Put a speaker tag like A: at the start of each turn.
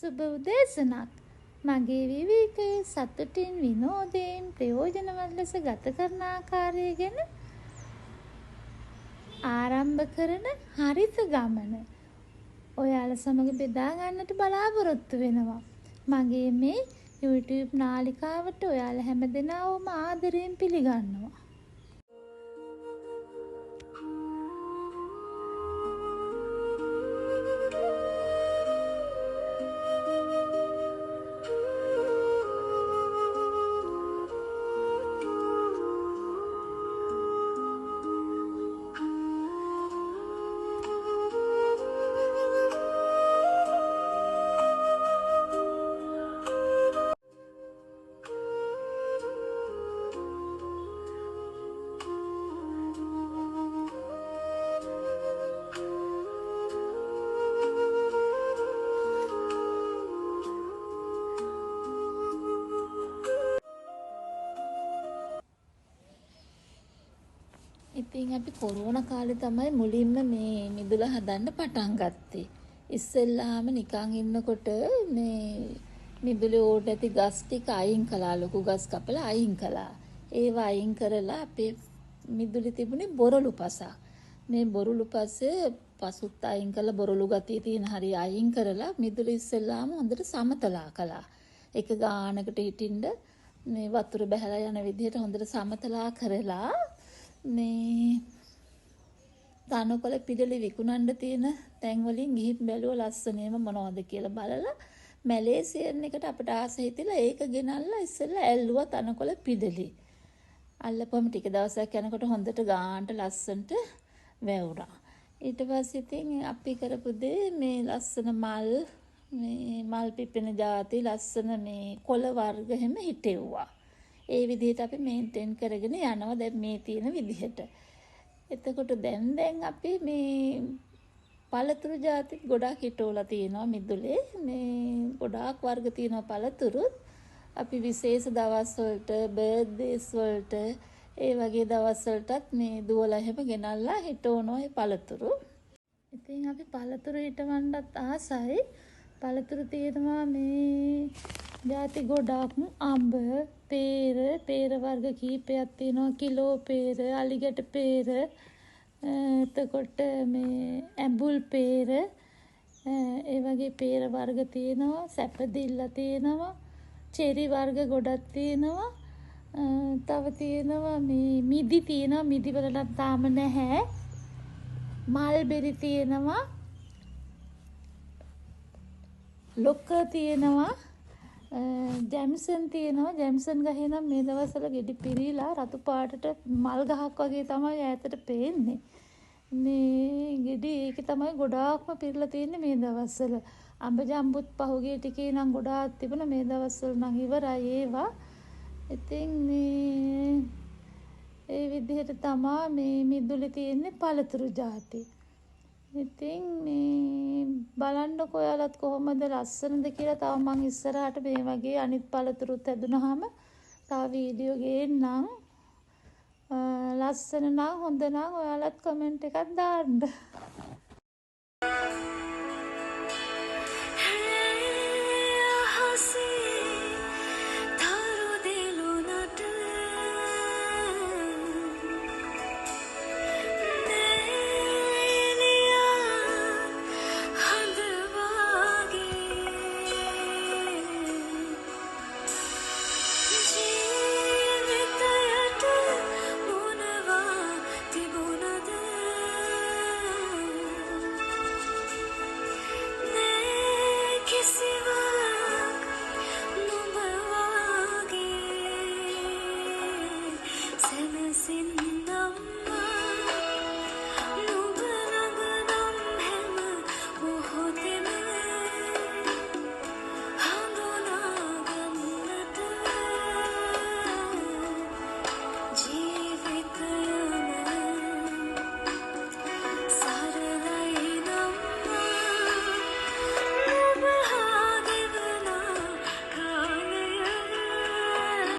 A: සුබ උදෑසනක්. මගේ විවේකයේ සතුටින් විනෝදයෙන් ප්‍රයෝජනවත් ලෙස ගත කරන ආකාරය ගැන ආරම්භ කරන හරිත ගමන ඔයාලා සමග බෙදා ගන්නට බලාපොරොත්තු වෙනවා. මගේ මේ YouTube නාලිකාවට ඔයාලා හැමදෙනාවම ආදරයෙන් පිළිගන්නවා. ඉතින් අපි කොරෝනා කාලේ තමයි මුලින්ම මේ මිදුල හදන්න පටන් ගත්තේ. ඉස්සෙල්ලාම නිකන් ඉන්නකොට මේ මිදුලේ ඕට ඇති ගස් ටික අයින් කළා. ලොකු ගස් කපලා අයින් කළා. ඒව අයින් කරලා අපේ මිදුලේ තිබුණේ බොරළු පසක්. මේ බොරළු පස්සේ පසුත් අයින් කළා, බොරළු ගතිය තියෙන හරිය අයින් කරලා මිදුල ඉස්සෙල්ලාම හොඳට සමතලා කළා. එක ගානකට හිටින්න මේ වතුර බහැලා යන විදිහට හොඳට සමතලා කරලා මේ තනකොළ පිටලි විකුණන්න තියෙන තැන් වලින් ගිහින් බැලුවා ලස්සනේම මොනවද කියලා බලලා මැලේසියන් එකට අපිට ආස හිතිලා ඒක ගෙනල්ලා ඉස්සෙල්ලා ඇල්ලුවා තනකොළ පිටලි. අල්ලපුවම ටික දවසක් යනකොට හොඳට ගානට ලස්සනට වැවුනා. ඊට පස්සේ ඉතින් අපි කරපු දේ මේ ලස්සන මල් පිපෙන જાති ලස්සන මේ කොළ වර්ග හැම හිටෙව්වා. ඒ විදිහට අපි මේන්ටේන් කරගෙන යනවා දැන් මේ තියෙන විදිහට. එතකොට දැන් අපි මේ පළතුරු ಜಾති ගොඩාක් හිටවලා තියෙනවා මිදුලේ. මේ ගොඩාක් වර්ග තියෙනවා පළතුරු. අපි විශේෂ දවස් වලට, බර්ත්ඩේස් වලට, ඒ වගේ දවස් වලටත් මේ දුවලා හැම ගෙනල්ලා හිටවනවා මේ පළතුරු. ඉතින් අපි පළතුරු හිටවන්නත් ආසයි. පළතුරු තියෙනවා මේ ಜಾති ගොඩක් අඹ, පේර වර්ග කීපයක් තියෙනවා. කිලෝ පේර, අලිගැට පේර, එතකොට මේ ඇඹුල් පේර, ඒ වගේ පේර වර්ග තියෙනවා. සැපදිල්ල තියෙනවා. චෙරි වර්ග ගොඩක් තියෙනවා. තව තියෙනවා මේ මිදි තියෙනවා. මිදි වල තාම නැහැ. මල්බෙරි තියෙනවා. ලොක්ක තියෙනවා. ජැම්සන් තියෙනවා. ජැම්සන් ගහේ නම් මේ දවස්වල ගෙඩි පිරීලා රතු පාටට මල් ගහක් වගේ තමයි ඈතට පේන්නේ. මේ ගෙඩි ඒකේ තමයි ගොඩාක්ම පිරලා තියෙන්නේ මේ දවස්වල. අඹ ජම්බුත් පහුගිය ටිකේ නම් ගොඩාක් තිබුණා. මේ දවස්වල නම් ඉවරයි ඒවා. ඉතින් මේ ඒ විදිහට තමයි මේ මිදුලේ තියෙන්නේ පළතුරු ಜಾති. ඉතින් මේ බලන්නකො ඔයාලත් කොහොමද ලස්සනද කියලා. තව මං ඉස්සරහට මේ වගේ අනිත් පළතුරුත් හැදුනහම තව වීඩියෝ ගේන්නම්. ලස්සන නම් හොඳ නම් ඔයාලත් කමෙන්ට් එකක් දාන්න.